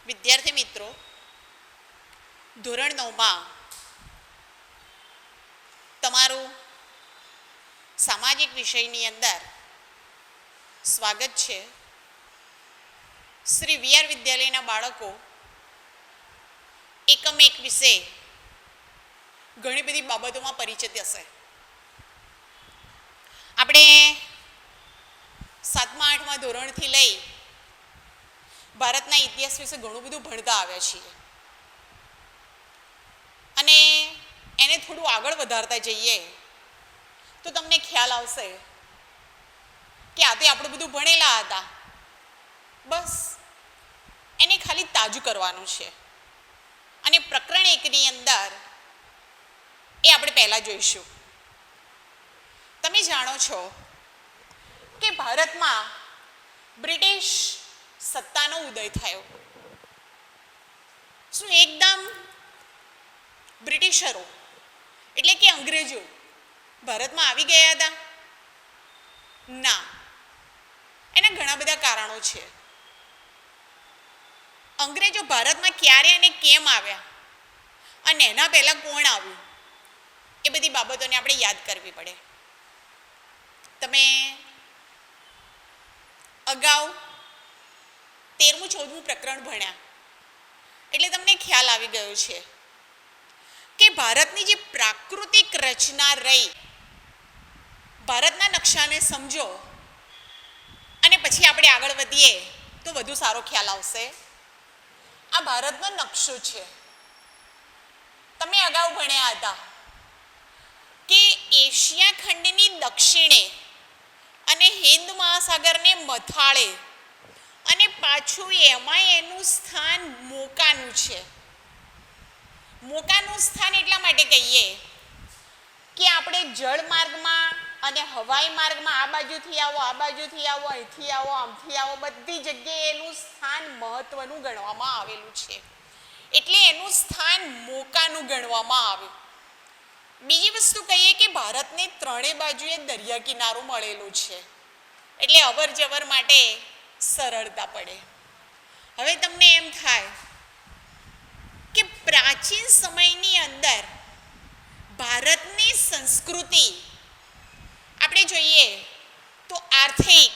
વિદ્યાર્થી મિત્રો, ધોરણ 9માં તમારું સામાજિક વિષયની અંદર સ્વાગત છે. શ્રી વી આર વિદ્યાલયના બાળકો એકમ 1 વિશે ઘણી બધી બાબતોમાં પરિચિત હશે. આપણે 7મા 8મા ધોરણથી લઈ ભારતના ઇતિહાસ વિશે ઘણું બધું ભણતા આવ્યા છીએ અને એને થોડું આગળ વધારતા જઈએ તો તમને ખ્યાલ આવશે કે આ તે આપણે બધું ભણેલા હતા, બસ એને ખાલી તાજું કરવાનું છે. અને પ્રકરણ 1ની અંદર એ આપણે પહેલાં જોઈશું. તમે જાણો છો કે ભારતમાં બ્રિટિશ સત્તાનો ઉદય થયો. શું એકદમ બ્રિટિશરો એટલે કે અંગ્રેજો ભારતમાં આવી ગયા હતા? ના, એના ઘણા બધા કારણો છે. અંગ્રેજો ભારતમાં ક્યારે અને કેમ આવ્યા અને એના પહેલાં કોણ આવ્યું, એ બધી બાબતોને આપણે યાદ કરવી પડે. તમે અગાઉ 13મું 14મું પ્રકરણ ભણ્યા એટલે તમને ખ્યાલ આવી ગયો છે કે ભારતની જે પ્રાકૃતિક રચના રહી, ભારતના નકશાને સમજો અને પછી આપણે આગળ વધીએ તો વધુ સારો ખ્યાલ આવશે. આ ભારતનો નકશો છે. તમે અગાઉ ભણ્યા હતા કે એશિયા ખંડની દક્ષિણે અને હિન્દ મહાસાગરને મથાળે અને પાછું એમાં એનું સ્થાન મોકાનું છે. મોકાનું સ્થાન એટલા માટે કહીએ કે આપણે જળમાર્ગમાં અને હવાઈ માર્ગમાં આ બાજુથી આવો, આ બાજુથી આવો, અહીંથી આવો, આમથી આવો, બધી જગ્યાએ એનું સ્થાન મહત્વનું ગણવામાં આવેલું છે, એટલે એનું સ્થાન મોકાનું ગણવામાં આવ્યું. બીજી વસ્તુ કહીએ કે ભારતને ત્રણેય બાજુએ દરિયા કિનારો મળેલો છે, એટલે અવર જવર માટે સરળતા પડે. હવે તમને એમ થાય કે પ્રાચીન સમયની અંદર ભારતની સંસ્કૃતિ આપણે જોઈએ તો આર્થિક,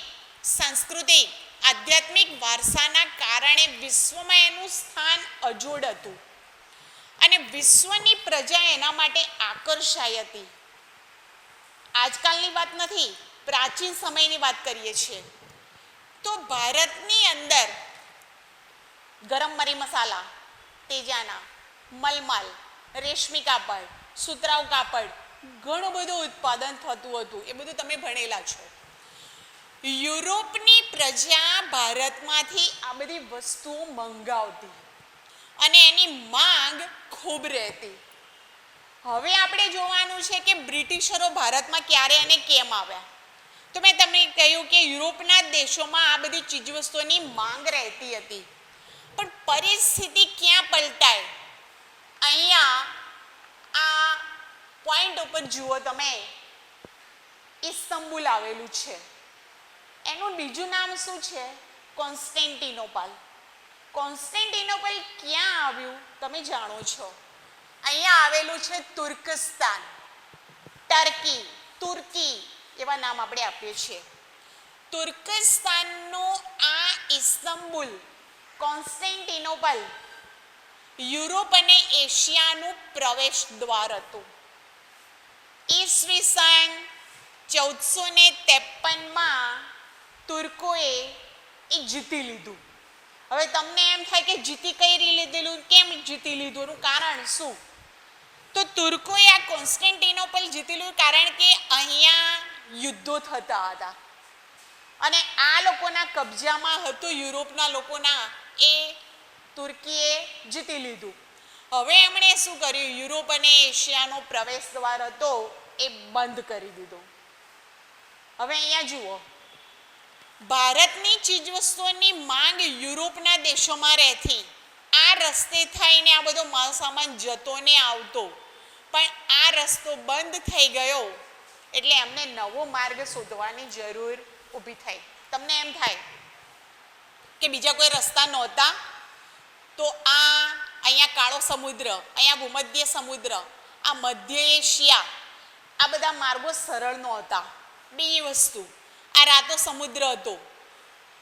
સાંસ્કૃતિક, આધ્યાત્મિક વારસાના કારણે વિશ્વમાં એનું સ્થાન અજોડ હતું અને વિશ્વની પ્રજા એના માટે આકર્ષાઈ હતી. આજકાલની વાત નથી, પ્રાચીન સમયની વાત કરીએ છીએ તો ભારતની અંદર ગરમ મરી મસાલા, તેજાના, મલમલ, રેશમી કાપડ, સુતરાઉ કાપડ, ઘણું બધું ઉત્પાદન થતું હતું. એ બધું તમે ભણેલા છો. યુરોપની પ્રજા ભારતમાંથી આ બધી વસ્તુઓ મંગાવતી અને એની માંગ ખૂબ રહેતી. હવે આપણે જોવાનું છે કે બ્રિટિશરો ભારતમાં ક્યારે અને કેમ આવ્યા. તો મેં તમને કહ્યું કે યુરોપના દેશોમાં આ બધી ચીજવસ્તુઓની માંગ રહેતી હતી, પણ પરિસ્થિતિ ક્યાં પલટાય? અહીંયા આ પોઈન્ટ ઉપર જુઓ તમે, ઇસ્તંબુલ આવેલું છે. એનું બીજું નામ શું છે? કોન્સ્ટેન્ટિનોપલ. કોન્સ્ટેન્ટિનોપલ ક્યાં આવ્યું તમે જાણો છો? અહીંયા આવેલું છે તુર્કસ્તાન, ટર્કી, તુર્કી એવા નામ આપણે આપીએ છીએ. તુર્કસ્તાનનું આ ઇસ્તંબુલ, કોન્સ્ટેન્ટિનોપલ યુરોપ અને એશિયાનું પ્રવેશ દ્વાર હતું. ઈસવીસન 1453માં તુર્કોએ એ જીતી લીધું. હવે તમને એમ થાય કે જીતી કઈ રીતે લીધેલું, કેમ જીતી લીધું, એનું કારણ શું? તો તુર્કોએ આ કોન્સ્ટેન્ટિનોપલ જીતેલું કારણ કે અહીંયા યુદ્ધો થતા હતા અને આ લોકોના કબજામાં હતું, યુરોપના લોકોના, એ તુર્કીએ જીતી લીધું. હવે એમણે શું કર્યું? યુરોપ અને એશિયાનો પ્રવેશ દ્વાર હતો એ બંધ કરી દીધો. હવે અહીંયા જુઓ, ભારતની ચીજવસ્તુઓની માંગ યુરોપના દેશોમાં રહેતી, આ રસ્તે થઈને આ બધો માલ સામાન જતો ને આવતો, પણ આ રસ્તો બંધ થઈ ગયો એટલે એમને નવો માર્ગ શોધવાની જરૂર ઊભી થઈ. તમને એમ થાય કે બીજા કોઈ રસ્તા નહોતા? તો આ અહીંયા કાળો સમુદ્ર, અહીંયા ભૂમધ્ય સમુદ્ર, આ મધ્ય એશિયા, આ બધા માર્ગો સરળ નહોતા. બીજી વસ્તુ, આ રાતો સમુદ્ર હતો,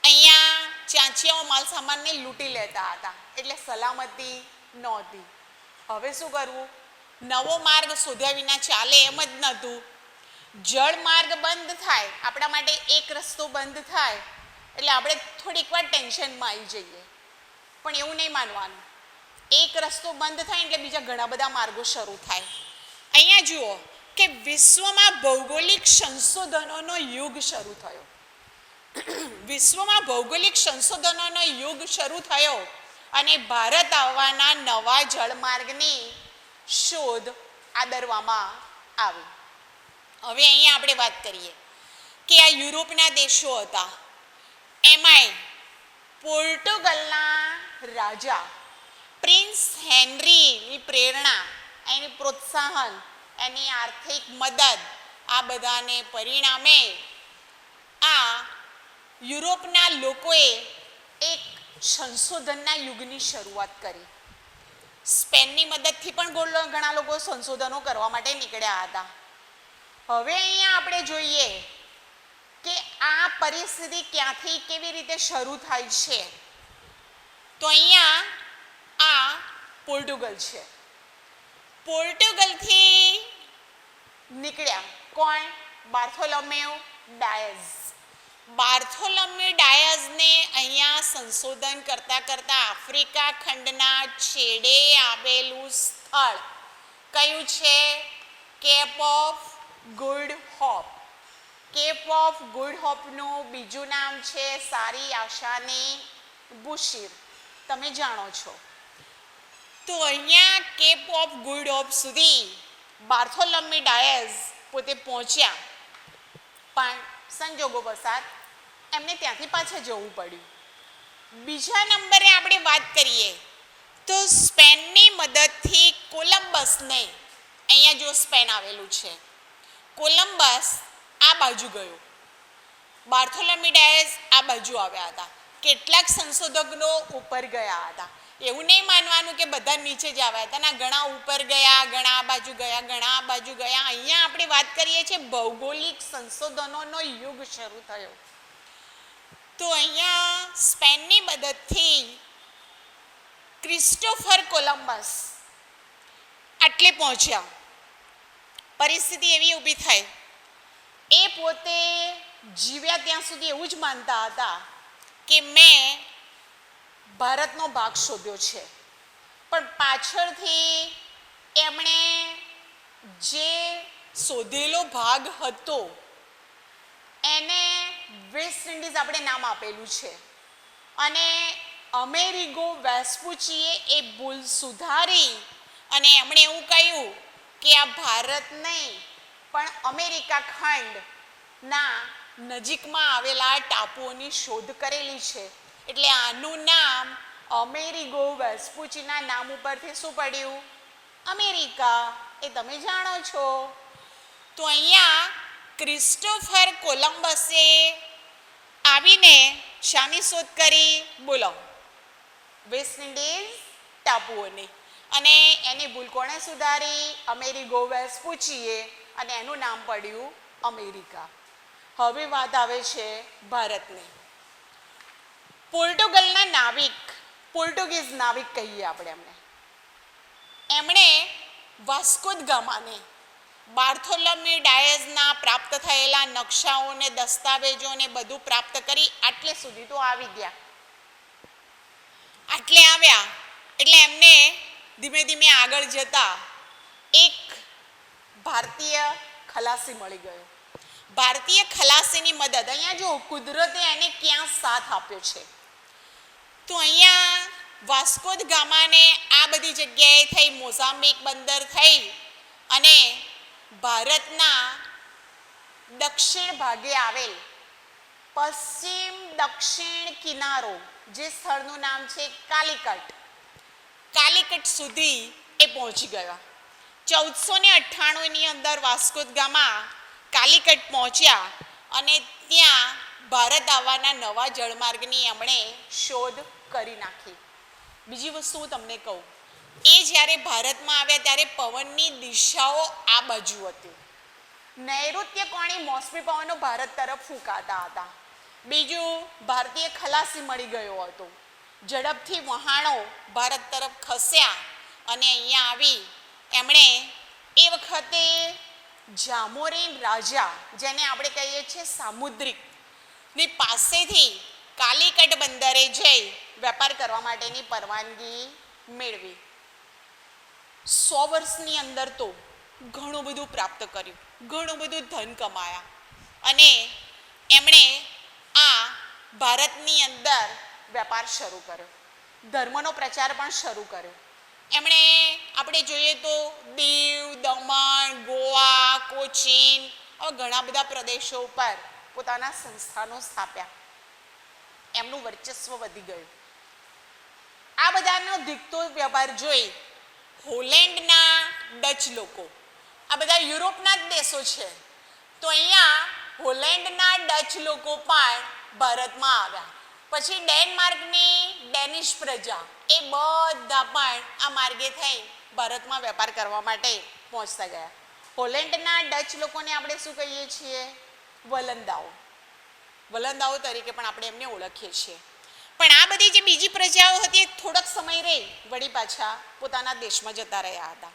અહીંયા ચાંચિયાઓ માલ સામાનને લૂંટી લેતા હતા, એટલે સલામતી નહોતી. હવે શું કરવું? નવો માર્ગ શોધ્યા વિના ચાલે એમ જ નહોતું. જળ માર્ગ બંધ થાય, આપણા માટે એક રસ્તો બંધ થાય એટલે આપણે થોડીક વાર ટેન્શનમાં આવી જઈએ. પણ એવું નહીં માનવાનું, એક રસ્તો બંધ થાય એટલે બીજા ઘણા બધા માર્ગો શરૂ થાય. અહીંયા જુઓ કે વિશ્વમાં ભૌગોલિક સંશોધનોનો યુગ શરૂ થયો. વિશ્વમાં ભૌગોલિક સંશોધનોનો યુગ શરૂ થયો અને ભારત આવવાના નવા જળમાર્ગની શોધ આદરવામાં આવી. હવે અહીંયા આપણે વાત કરીએ કે આ યુરોપના દેશો હતા, એમાંય પોર્ટુગલના રાજા પ્રિન્સ હેનરીની પ્રેરણા, એની પ્રોત્સાહન, એની આર્થિક મદદ, આ બધાને પરિણામે આ યુરોપના લોકોએ એક સંશોધનના યુગની શરૂઆત કરી. સ્પેનની મદદથી પણ ઘણા લોકો સંશોધનો કરવા માટે નીકળ્યા હતા. હવે અહીંયા આપણે જોઈએ કે આ પરિસ્થિતિ ક્યાંથી કેવી રીતે શરૂ થાય છે. તો અહીંયા આ પોર્ટુગલ છે. પોર્ટુગલથી નીકળ્યા કોણ? બાર્થોલોમેવ ડાયઝ. બાર્થોલોમેવ ડાયઝને અહીંયા સંશોધન કરતાં કરતાં આફ્રિકા ખંડના છેડે આવેલું સ્થળ કયું છે? Cape of Good Hope. Cape of Good હોપનું બીજું નામ છે સારી આશાની બુશીર. તમે જાણો છો. તો અહીંયા કેપ ઓફ ગુડ હોપ સુધી બાર્થોલોમેવ ડાયઝ પોતે પહોંચ્યા, પણ સંજોગો વસાત એમને ત્યાંથી પાછા જવું પડ્યું. બીજા નંબરે આપણે વાત કરીએ તો સ્પેનની મદદથી કોલંબસને, અહીંયા જો સ્પેન આવેલું છે, કોલંબસ આ બાજુ ગયો, બાર્થોલોમેવ ડાયઝ આ બાજુ આવ્યા હતા. કેટલાક સંશોધકો ઉપર ગયા હતા. એવું નહીં માનવાનું કે બધા નીચે જ આવ્યા હતા, ના, ઘણા ઉપર ગયા, ઘણા આ બાજુ ગયા, ઘણા આ બાજુ ગયા. અહીંયા આપણે વાત કરીએ છીએ ભૌગોલિક સંશોધનોનો યુગ શરૂ થયો. તો અહીંયા સ્પેનની મદદથી ક્રિસ્ટોફર કોલંબસ આટલે પહોંચ્યા. પરિસ્થિતિ એવી ઊભી થઈ, એ પોતે જીવ્યા ત્યાં સુધી એવું જ માનતા હતા કે મેં ભારતનો ભાગ શોધ્યો છે, પણ પાછળથી એમણે જે શોધેલો ભાગ હતો એને વેસ્ટ ઇન્ડિઝ આપણે નામ આપેલું છે, અને અમેરિગો વેસ્પુચીએ એ ભૂલ સુધારી અને એમણે એવું કહ્યું કે આ ભારત નહીં પણ અમેરિકા ખંડના નજીકમાં આવેલા ટાપુઓની શોધ કરેલી છે. એટલે આનું નામ અમેરિગો વેસ્પુચીના નામ ઉપરથી શું પડ્યું? અમેરિકા. એ તમે જાણો છો. તો અહીંયા ક્રિસ્ટોફર કોલંબસે આવીને શાની શોધ કરી? બોલો. વેસ્ટ ઇન્ડિઝ ટાપુઓની. અને એની ભૂલ કોણે સુધારી? અમેરિગો વેસ્પુચીએ, અને એનું નામ પડ્યું અમેરિકા. હવે વાત આવે છે ભારતની. પોર્ટુગલના નાવિક, પોર્ટુગીઝ નાવિક કહીએ આપણે એમને, એમણે વાસ્કો દ ગામાને બાર્થોલોમેવ ડાયઝના પ્રાપ્ત થયેલા નકશાઓને, દસ્તાવેજોને બધું પ્રાપ્ત કરી આટલે સુધી તો આવી ગયા. આટલે આવ્યા એટલે એમને ધીમે ધીમે આગળ જતા એક ભારતીય ખલાસી મળી ગયો. ભારતીય ખલાસીની મદદ, અહીંયા જો કુદરતે એને ક્યાં સાથ આપ્યો છે. તો અહીંયા વાસ્કો દ ગામાને આ બધી જગ્યાએ થઈ, મોઝામ્બિક બંદર થઈ અને ભારતના દક્ષિણ ભાગે આવેલ પશ્ચિમ દક્ષિણ કિનારો, જે સ્થળનું નામ છે કાલિકટ, કાલિકટ સુધી એ પહોંચી ગયા. 1498ની અંદર વાસ્કો દ ગામા કાલિકટ પહોંચ્યા અને ત્યાં ભારત આવવાના નવા જળમાર્ગની એમણે શોધ કરી નાખી. બીજી વસ્તુ હું તમને કહું, એ જ્યારે ભારતમાં આવ્યા ત્યારે પવનની દિશાઓ આ બાજુ હતી. નૈઋત્ય કોણી મોસમી પવનો ભારત તરફ ફૂંકાતા હતા. બીજું, ભારતીય ખલાસી મળી ગયો હતો. ઝડપથી વહાણો ભારત તરફ ખસ્યા અને અહીંયા આવી એમણે એ વખતે જામોરીન રાજા, જેને આપણે કહીએ છીએ સામુદ્રિકની પાસેથી કાલિકટ બંદરે જઈ વેપાર કરવા માટેની પરવાનગી મેળવી. 100 વર્ષની અંદર તો ઘણું બધું પ્રાપ્ત કર્યું, ઘણું બધું ધન કમાયા અને એમણે આ ભારતની અંદર વેપાર શરૂ કર્યો, ધર્મનો પ્રચાર પણ શરૂ કર્યો. એમણે આપણે જોઈએ તો દીવ, દમણ, ગોવા, કોચીન આવા ઘણા બધા પ્રદેશો ઉપર પોતાના સંસ્થાનો સ્થાપ્યા. એમનું વર્ચસ્વ વધી ગયું. આ બધાનો ધીકતો વેપાર જોઈ હોલેન્ડના ડચ લોકો, આ બધા યુરોપના જ દેશો છે, તો અહીંયા હોલેન્ડના ડચ લોકો પણ ભારતમાં આવ્યા. પછી ડેનમાર્કની ડેનિશ પ્રજા, એ બધા પણ આ માર્ગે થઈ ભારતમાં વેપાર કરવા માટે પહોંચતા ગયા. હોલેન્ડના ડચ લોકોને આપણે શું કહીએ છીએ? વલંદાઓ. વલંદાઓ તરીકે પણ આપણે એમને ઓળખીએ છીએ. પણ આ બધી જે બીજી પ્રજાઓ હતી એ થોડોક સમય રહી વળી પાછા પોતાના દેશમાં જતા રહ્યા હતા.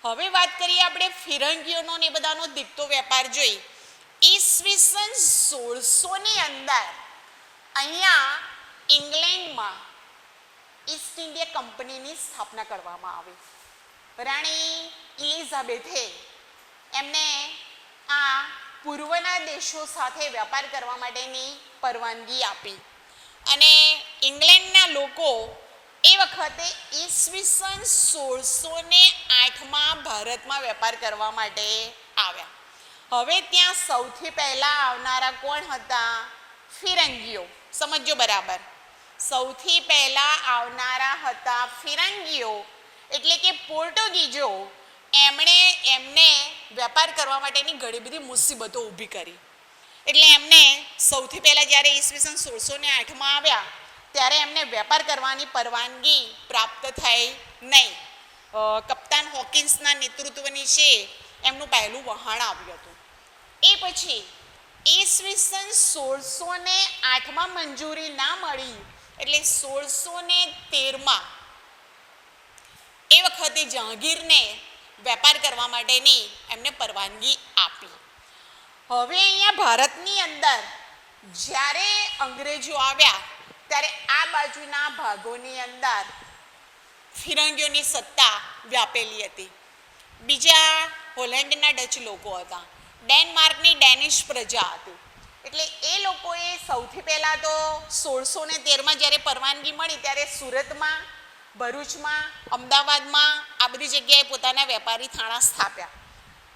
હવે વાત કરીએ આપણે ફિરંગીઓનો ને એ બધાનો ધીકતો વેપાર જોઈ. ઈસવીસન 1600ની અંદર અહીંયા ઇંગ્લેન્ડમાં ઈસ્ટ ઇન્ડિયા કંપનીની સ્થાપના કરવામાં આવી. રાણી ઇલિઝાબેથે એમને આ પૂર્વના દેશો સાથે વેપાર કરવા માટેની પરવાનગી આપી અને ઇંગ્લેન્ડના લોકો એ વખતે ઈસવીસન 1608માં ભારતમાં વેપાર કરવા માટે આવ્યા. હવે ત્યાં સૌથી પહેલાં આવનારા કોણ હતા? ફિરંગીઓ. સમજો બરાબર, સૌથી પહેલાં આવનારા હતા ફિરંગીઓ, એટલે કે પોર્ટુગીઝો. એમણે એમને વેપાર કરવા માટેની ઘણી બધી મુસીબતો ઊભી કરી. એટલે એમને સૌથી પહેલાં જ્યારે ઈસવીસન 1608માં આવ્યા ત્યારે એમને વેપાર કરવાની પરવાનગી પ્રાપ્ત થઈ નહીં. કપ્તાન હોકિન્સના નેતૃત્વ નીચે એમનું પહેલું વહાણ આવ્યું હતું. એ પછી ઈસવીસન 1608માં મંજૂરી ના મળી એટલે 1613માં એ વખતે જહાંગીરને વેપાર કરવા માટેની એમને પરવાનગી આપી. હવે અહીંયા ભારતની અંદર જ્યારે અંગ્રેજો આવ્યા ત્યારે આ બાજુના ભાગોની અંદર ફિરંગીઓની સત્તા વ્યાપેલી હતી. બીજા હોલેન્ડના ડચ લોકો હતા, ડેનમાર્કની ડેનિશ પ્રજા હતી. એટલે એ લોકોએ સૌથી પહેલાં તો 1613માં જ્યારે પરવાનગી મળી ત્યારે સુરતમાં, ભરૂચમાં, અમદાવાદમાં આ બધી જગ્યાએ પોતાના વેપારી થાણા સ્થાપ્યા.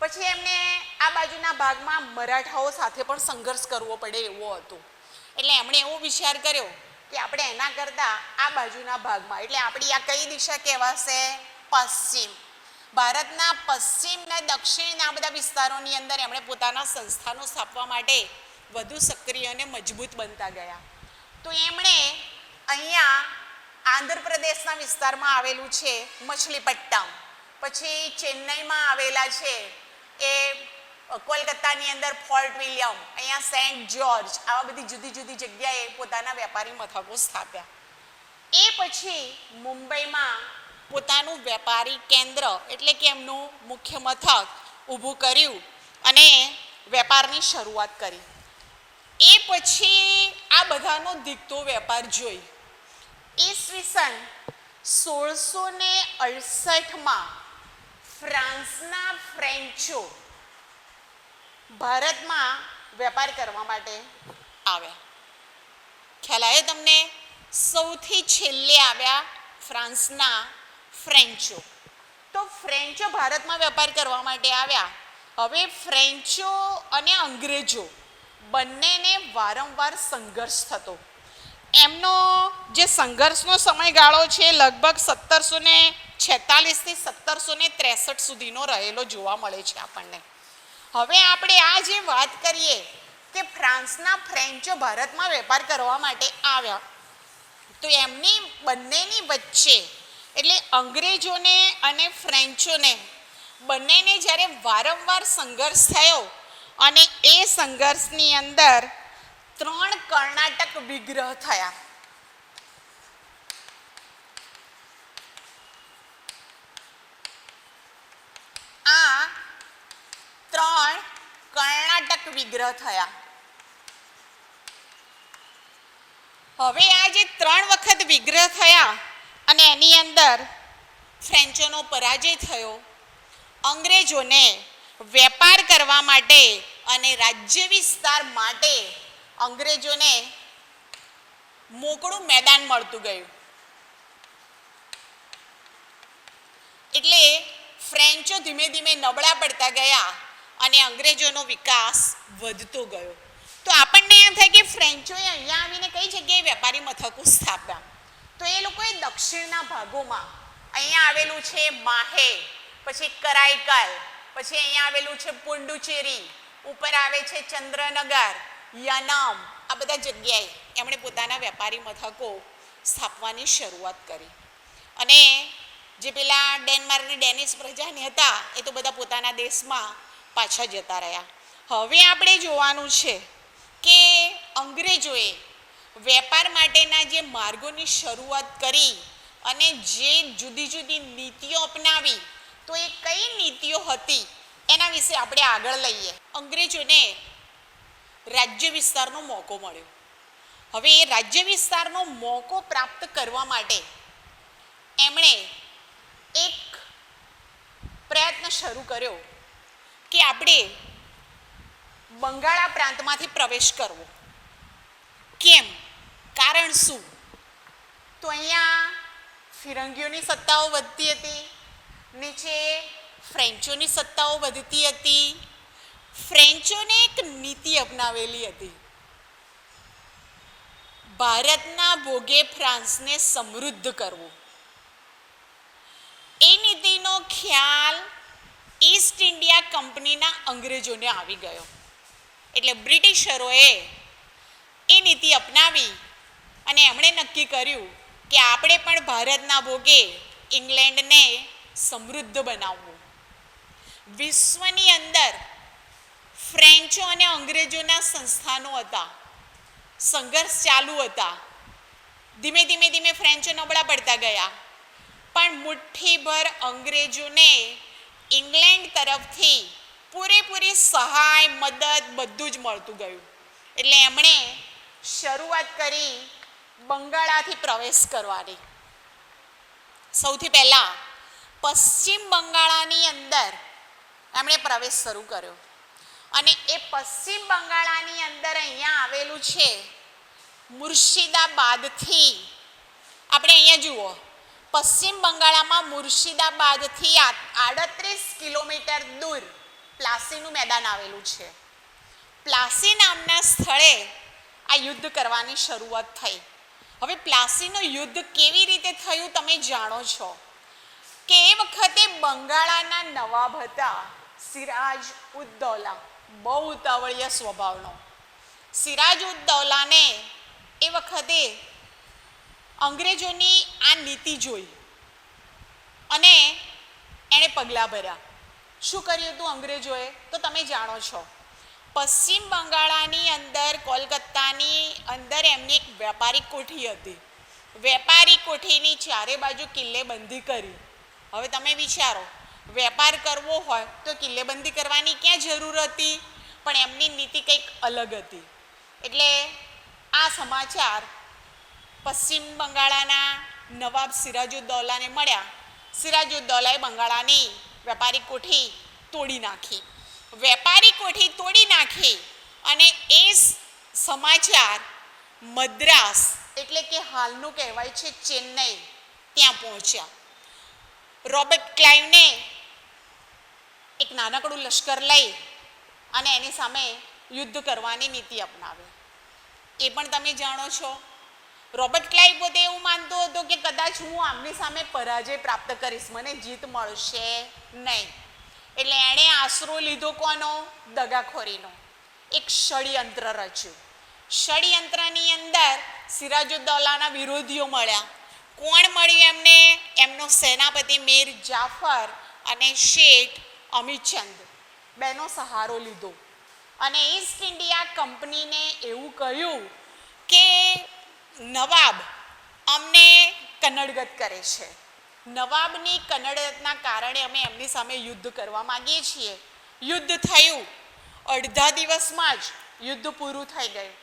પછી એમને આ બાજુના ભાગમાં મરાઠાઓ સાથે પણ સંઘર્ષ કરવો પડે એવો હતો. એટલે એમણે એવો વિચાર કર્યો કે આપણે એના કરતાં આ બાજુના ભાગમાં, એટલે આપણી આ કઈ દિશા કહેવાશે? પશ્ચિમ. ભારતના પશ્ચિમ ને દક્ષિણ આ બધા વિસ્તારોની અંદર એમણે પોતાના સંસ્થાનો સ્થાપવા માટે વધુ સક્રિય અને મજબૂત બનતા ગયા. તો એમણે અહીંયા આંધ્રપ્રદેશના વિસ્તારમાં આવેલું છે મછલીપટ્ટમ, પછી ચેન્નઈમાં આવેલા છે એ કોલકાતાની અંદર ફોર્ટ વિલિયમ, અહીંયા સેન્ટ જ્યોર્જ, આવા બધી જુદી જુદી જગ્યાએ પોતાના વેપારી મથકો સ્થાપ્યા. એ પછી મુંબઈમાં પોતાનું વેપારી કેન્દ્ર એટલે કે એમનું મુખ્ય મથક ઊભું કર્યું અને વેપારની શરૂઆત કરી. એ પછી આ બધાનો ધીકતો વેપાર જોઈ ઈસવીસન 1668માં ફ્રાન્સના ફ્રેન્ચો ભારતમાં વેપાર કરવા માટે આવ્યા. ખ્યાલ આવ્યો તમને? સૌથી છેલ્લે આવ્યા ફ્રાન્સના ફ્રેન્ચો. તો ફ્રેન્ચો ભારતમાં વેપાર કરવા માટે આવ્યા. હવે ફ્રેન્ચો અને અંગ્રેજો બંનેને વારંવાર સંઘર્ષ થતો. એમનો જે સંઘર્ષનો સમયગાળો છે લગભગ 1746થી 1763 સુધીનો રહેલો જોવા મળે છે આપણને. હવે આપણે આ જે વાત કરીએ કે ફ્રાન્સના ફ્રેન્ચો ભારતમાં વેપાર કરવા માટે આવ્યા, તો એમની બંનેની વચ્ચે એટલે અંગ્રેજોને અને ફ્રેન્ચોને બંનેને જ્યારે વારંવાર સંઘર્ષ થયો અને એ સંઘર્ષની અંદર 3 કર્ણાટક વિગ્રહ થયા. આ 3 કર્ણાટક વિગ્રહ થયા. હવે આ જે 3 વખત વિગ્રહ થયા અને એની અંદર ફ્રેન્ચોનો પરાજય થયો. અંગ્રેજોને વેપાર કરવા માટે અને રાજ્ય વિસ્તાર માટે અંગ્રેજોને મોકળું મેદાન મળતું ગયું. એટલે ફ્રેન્ચો ધીમે ધીમે નબળા પડતા ગયા અને અંગ્રેજોનો વિકાસ વધતો ગયો. તો આપણને એમ થાય કે ફ્રેન્ચોએ અહીંયા આવીને કઈ જગ્યાએ વેપારી મથકો સ્થાપ્યા? તો એ લોકોએ દક્ષિણના ભાગોમાં, અહીંયા આવેલું છે માહે, પછી કરાઈકલ, પછી અહીંયા આવેલું છે પુંડુચેરી, ઉપર આવે છે ચંદ્રનગર, યાનામ, આ બધા જગ્યાએ એમણે પોતાના વેપારી મથકો સ્થાપવાની શરૂઆત કરી. અને જે પેલા ડેનમાર્કની ડેનિશ પ્રજાને હતા એ તો બધા પોતાના દેશમાં પાછા જતા રહ્યા. હવે આપણે જોવાનું છે કે અંગ્રેજોએ વેપાર માટેના જે માર્ગોની શરૂઆત કરી અને જે જુદી જુદી નીતિઓ અપનાવી, તો એ કઈ નીતિઓ હતી એના વિશે આપણે આગળ લઈએ. અંગ્રેજોને રાજ્ય વિસ્તારનો મોકો મળ્યો. હવે એ રાજ્ય વિસ્તારનો મોકો પ્રાપ્ત કરવા માટે એમણે એક પ્રયત્ન શરૂ કર્યો કે આપણે બંગાળા પ્રાંતમાંથી પ્રવેશ કરવો. કેમ? કારણ શું? તો અહીંયા ફિરંગીઓની સત્તાઓ વધતી હતી, નીચે ફ્રેન્ચોની સત્તાઓ વધતી હતી. ફ્રેન્ચોને એક નીતિ અપનાવેલી હતી, ભારતના ભોગે ફ્રાન્સને સમૃદ્ધ કરવું. એ નીતિનો ખ્યાલ ઈસ્ટ ઇન્ડિયા કંપનીના અંગ્રેજોને આવી ગયો. એટલે બ્રિટિશરોએ એ નીતિ અપનાવી અને એમણે નક્કી કર્યું કે આપણે પણ ભારતના ભોગે ઇંગ્લેન્ડને સમૃદ્ધ બનાવવું. વિશ્વની અંદર ફ્રેન્ચો અને અંગ્રેજોના સંસ્થાનો હતા, સંઘર્ષ ચાલુ હતા. ધીમે ધીમે ધીમે ફ્રેન્ચો નબળા પડતા ગયા, પણ મુઠ્ઠીભર અંગ્રેજોને ઇંગ્લેન્ડ તરફથી પૂરેપૂરી સહાય, મદદ બધું જ મળતું ગયું. એટલે એમણે શરૂઆત કરી બંગાળાથી પ્રવેશ કરવાની. સૌથી પહેલાં પશ્ચિમ બંગાળાની અંદર એમણે પ્રવેશ શરૂ કર્યો અને એ પશ્ચિમ બંગાળાની અંદર અહીંયા આવેલું છે મુર્શિદાબાદથી. આપણે અહીંયા જુઓ, પશ્ચિમ બંગાળમાં મુર્શિદાબાદથી 38 કિલોમીટર દૂર પ્લાસીનું મેદાન આવેલું છે. પ્લાસી નામના સ્થળે આ યુદ્ધ કરવાની શરૂઆત થઈ. હવે પ્લાસીનું યુદ્ધ કેવી રીતે થયું તમે જાણો છો કે એ વખતે બંગાળાના નવાબ હતા સિરાજ ઉદ દૌલા, બહુ ઉતાવળિયા સ્વભાવનો. સિરાજ ઉદ દૌલાને એ વખતે અંગ્રેજોની આ નીતિ જોઈ અને એણે પગલાં ભર્યા. શું કર્યું હતું અંગ્રેજોએ? તો તમે જાણો છો, પશ્ચિમ બંગાળાની અંદર કોલકાતાની અંદર એમની એક વેપારી કોઠી હતી. વેપારી કોઠીની ચારે બાજુ કિલ્લેબંધી કરી. હવે તમે વિચારો, વેપાર કરવો હોય તો કિલ્લેબંધી કરવાની ક્યાં જરૂર હતી? પણ એમની નીતિ કંઈક અલગ હતી. એટલે આ સમાચાર પશ્ચિમ બંગાળાના નવાબ સિરાજુદ્દૌલાને મળ્યા. સિરાજુદ્દૌલાએ બંગાળાની વેપારી કોઠી તોડી નાખી. વેપારી કોઠી તોડી નાખી અને એ સમાચાર મદ્રાસ એટલે કે હાલનું કહેવાય છે ચેન્નઈ, ત્યાં પહોંચ્યા. રોબર્ટ ક્લાઇવને એક નાનકડું લશ્કર લઈ અને એની સામે યુદ્ધ કરવાની નીતિ અપનાવી. એ પણ તમે જાણો છો, રોબર્ટ ક્લાઇવ પોતે એવું માનતો હતો કે કદાચ હું આમની સામે પરાજય પ્રાપ્ત કરીશ, મને જીત મળશે નહીં. એટલે એણે આશરો લીધો કોનો? દગાખોરીનો. એક ષડયંત્ર રચ્યું. ષડયંત્રની અંદર સિરાજુદ્દૌલાના વિરોધીઓ મળ્યા. કોણ મળ્યું એમને? એમનો સેનાપતિ મીર જાફર અને શેઠ અમીચંદ બેનો સહારો લીધો અને ઈસ્ટ ઇન્ડિયા કંપનીને એવું કહ્યું કે નવાબ અમને કન્નડગત કરે છે. નવાબની કન્નડગતના કારણે અમે એમની સામે યુદ્ધ કરવા માંગીએ છીએ. યુદ્ધ થયું. અડધા દિવસમાં જ યુદ્ધ પૂરું થઈ ગયું.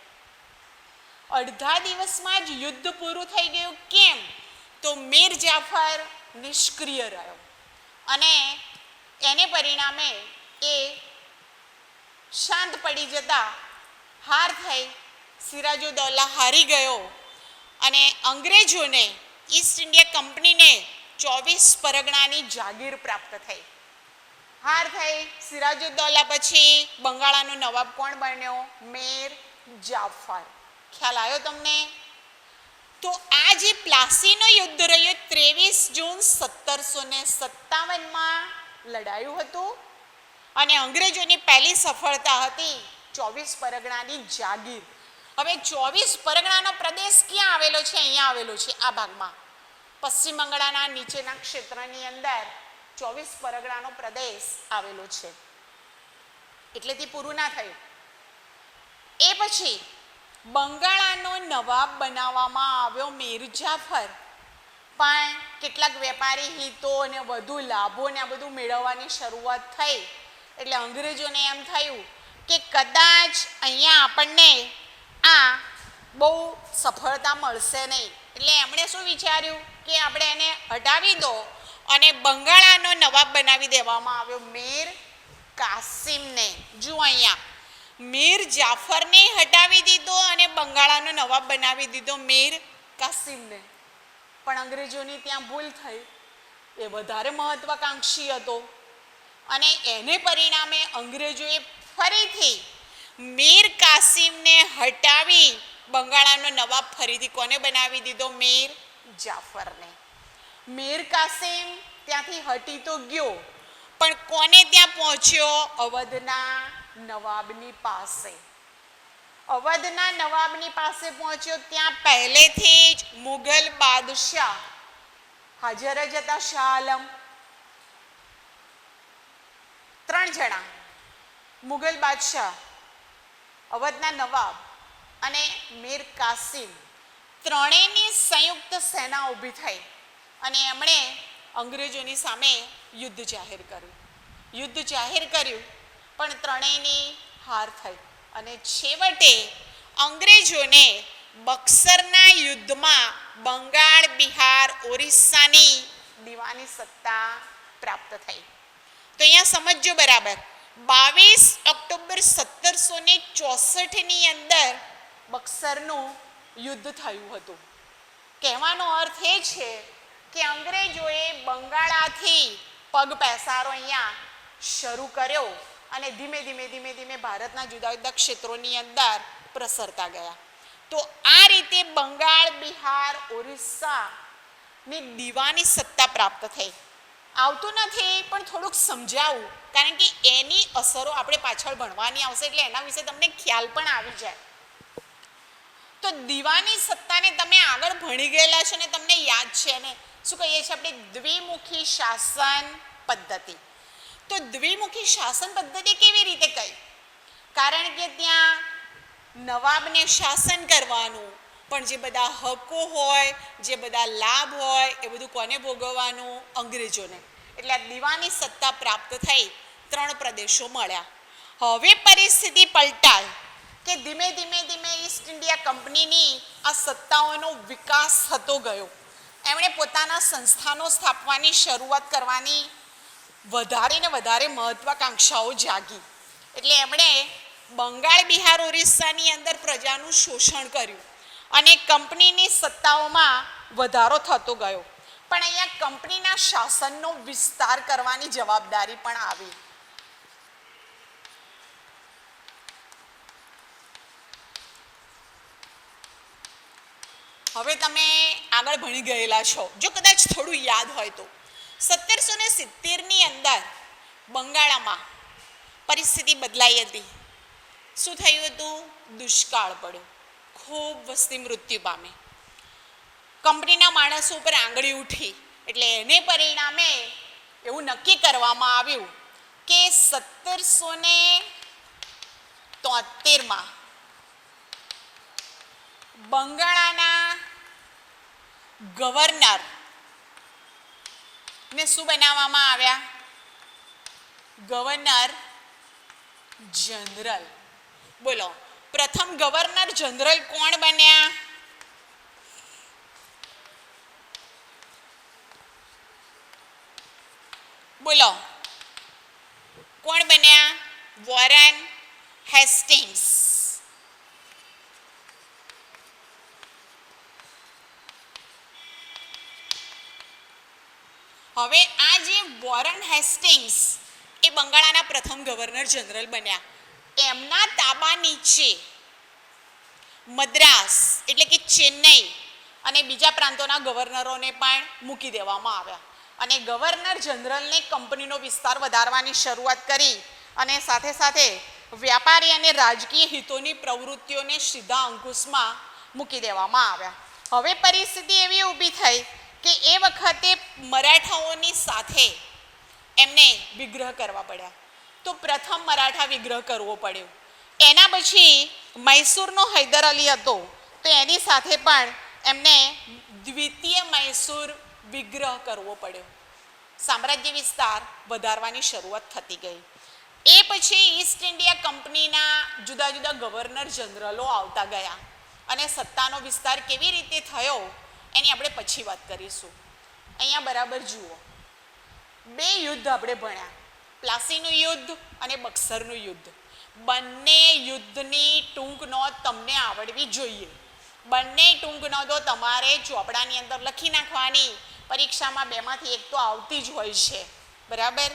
અડધા દિવસમાં જ યુદ્ધ પૂરું થઈ ગયું. કેમ? તો મીર જાફર નિષ્ક્રિય રહ્યો અને એને પરિણામે એ શાંત પડી જતા હાર થઈ. સિરાજુદ્દૌલા હારી ગયો અને અંગ્રેજોને ઈસ્ટ ઇન્ડિયા કંપનીને 24 પરગણાની જાગીર પ્રાપ્ત થઈ. હાર થઈ. સિરાજુદ્દૌલા પછી બંગાળાનો નવાબ કોણ બન્યો? મીર જાફર. ખ્યાલ આવ્યો તમને? તો આ જે પ્લાસીનો યુદ્ધ રહ્યો 23 જૂન 1757માં લડાયું હતું અને અંગ્રેજોની પહેલી સફળતા હતી 24 પરગણાની જાગીર. હવે 24 પરગણાનો પ્રદેશ ક્યાં આવેલો છે? અહીંયા આવેલો છે, આ ભાગમાં. પશ્ચિમ બંગાળના નીચેના ક્ષેત્રની અંદર 24 પરગણાનો પ્રદેશ આવેલો છે. એટલેથી પૂરું ના થયું. એ પછી બંગાળાનો નવાબ બનાવવામાં આવ્યો મીર જાફર. પણ કેટલાક વેપારી હિતો અને વધુ લાભો ને આ બધું મેળવવાની શરૂઆત થઈ એટલે અંગ્રેજોને એમ થયું કે કદાચ અહીંયા આપણને આ બહુ સફળતા મળશે નહીં. એટલે એમણે શું વિચાર્યું કે આપણે એને હટાવી દો અને બંગાળાનો નવાબ બનાવી દેવામાં આવ્યો મીર કાસિમને. જુઓ અહીંયા મીર જાફરને હટાવી દીધો અને બંગાળાનો નવાબ બનાવી દીધો મીર કાસિમને. પણ અંગ્રેજોની ત્યાં ભૂલ થઈ. એ વધારે મહત્વાકાંક્ષી હતો અને એને પરિણામે અંગ્રેજોએ ફરીથી મીર કાસિમને હટાવી બંગાળાનો નવાબ ફરીથી કોને બનાવી દીધો? મીર જાફરને. મીર કાસિમ ત્યાંથી હટી તો ગયો પણ કોને ત્યાં પહોંચ્યો? અવધના નવાબની પાસે. અવધના નવાબની પાસે પહોંચ્યો. ત્યાં પહેલેથી જ મુઘલ બાદશાહ હાજર જ હતા. શાહ આલમ. 3 જણા, મુઘલ બાદશાહ, અવધના નવાબ અને મીર કાસિમ, ત્રણેયની સંયુક્ત સેના ઊભી થઈ અને એમણે અંગ્રેજોની સામે યુદ્ધ જાહેર કર્યું. યુદ્ધ જાહેર કર્યું પણ ત્રણેયની હાર થઈ અને છેવટે અંગ્રેજોને બક્સરના યુદ્ધમાં બંગાળ, બિહાર, ઓરિસ્સાની દીવાની સત્તા પ્રાપ્ત થઈ. તો અહીંયા સમજો બરાબર. 22 ઓક્ટોબર 1764ની અંદર બક્સરનું યુદ્ધ થયું હતું. કહેવાનો અર્થ એ છે કે અંગ્રેજોએ બંગાળાથી પગ પેસારો અહીંયા શરૂ કર્યો અને ધીમે ધીમે ધીમે ધીમે ભારતના જુદા જુદા ક્ષેત્રોની અંદર પ્રસરતા ગયા. તો આ રીતે બંગાળ, બિહાર, ઓરિસ્સાની દીવાની સત્તા પ્રાપ્ત થઈ. આવતું નથી પણ થોડુંક સમજાવું કારણ કે એની અસરો આપણે પાછળ ભણવાની આવશે એટલે એના વિશે તમને ખ્યાલ પણ આવી જાય. તો દીવાની સત્તાને તમે આગળ ભણી ગયેલા છો ને તમને યાદ છે ને શું કહીએ છીએ આપણે? દ્વિમુખી શાસન પદ્ધતિ. તો દ્વિમુખી શાસન પદ્ધતિ કેવી રીતે કહી? કારણ કે ત્યાં નવાબને શાસન કરવાનું પણ જે બધા હકો હોય, જે બધા લાભ હોય એ બધું કોને ભોગવવાનું? અંગ્રેજોને. એટલે આ દીવાની સત્તા પ્રાપ્ત થઈ. 3 પ્રદેશો મળ્યા. હવે પરિસ્થિતિ પલટાય કે ધીમે ધીમે ધીમે ઈસ્ટ ઇન્ડિયા કંપનીની આ સત્તાઓનો વિકાસ થતો ગયો. એમણે પોતાના સંસ્થાનો સ્થાપવાની શરૂઆત કરવાની વધારે ને વધારે મહત્વાકાંક્ષાઓ જાગી. એટલે એમણે બંગાળ, બિહાર, ઓરિસ્સાની અંદર પ્રજાનું શોષણ કર્યું અને કંપનીની સત્તાઓમાં વધારો થતો ગયો. પણ અહીંયા કંપનીના શાસનનો વિસ્તાર કરવાની જવાબદારી પણ આવી. હવે તમે આગળ ભણી ગયેલા છો. જો કદાચ થોડું યાદ હોય તો 1770ની અંદર બંગાળમાં પરિસ્થિતિ બદલાઈ હતી. શું થયું હતું? દુષ્કાળ પડ્યો. ખૂબ વસ્તી મૃત્યુ પામી. કંપનીના માણસો ઉપર આંગળી ઉઠી એટલે એને પરિણામે એવું નક્કી કરવામાં આવ્યું કે 1773માં બંગાળાના ગવર્નર ને શું બનાવવામાં આવ્યા? Governor general. બોલો, પ્રથમ ગવર્નર જનરલ કોણ બન્યા? બોલો, કોણ બન્યા? Warren Hastings. હવે આ જે વોરેન હેસ્ટિંગ્સ એ બંગાળાના પ્રથમ ગવર્નર જનરલ બન્યા. એમના તાબા નીચે મદ્રાસ એટલે કે ચેન્નઈ અને બીજા પ્રાંતોના ગવર્નરોને પણ મૂકી દેવામાં આવ્યા અને ગવર્નર જનરલને કંપનીનો વિસ્તાર વધારવાની શરૂઆત કરી અને સાથે સાથે વ્યાપારી અને રાજકીય હિતોની પ્રવૃત્તિઓને સીધા અંકુશમાં મૂકી દેવામાં આવ્યા. હવે પરિસ્થિતિ એવી ઊભી થઈ કે એ વખતે મરાઠાઓની સાથે એમને વિગ્રહ કરવા પડ્યા. તો પ્રથમ મરાઠા વિગ્રહ કરવો પડ્યો. એના પછી મૈસૂરનો હૈદર અલી હતો તો એની સાથે પણ એમને દ્વિતીય મૈસૂર વિગ્રહ કરવો પડ્યો. સામ્રાજ્ય વિસ્તાર વધારવાની શરૂઆત થતી ગઈ. એ પછી ઈસ્ટ ઇન્ડિયા કંપનીના જુદા જુદા ગવર્નર જનરલો આવતા ગયા અને સત્તાનો વિસ્તાર કેવી રીતે થયો એની આપણે પછી વાત કરીશું. અહીંયા બરાબર જુઓ, બે યુદ્ધ આપણે ભણ્યા, પ્લાસીનું યુદ્ધ અને બક્સરનું યુદ્ધ. બંને યુદ્ધની ટૂંક નોંધ તમને આવડવી જોઈએ. બંને ટૂંક નોંધો તમારે ચોપડાની અંદર લખી નાખવાની. પરીક્ષામાં 2માંથી 1 તો આવતી જ હોય છે, બરાબર?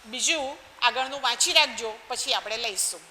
બીજું આગળનું વાંચી રાખજો, પછી આપણે લઈશું.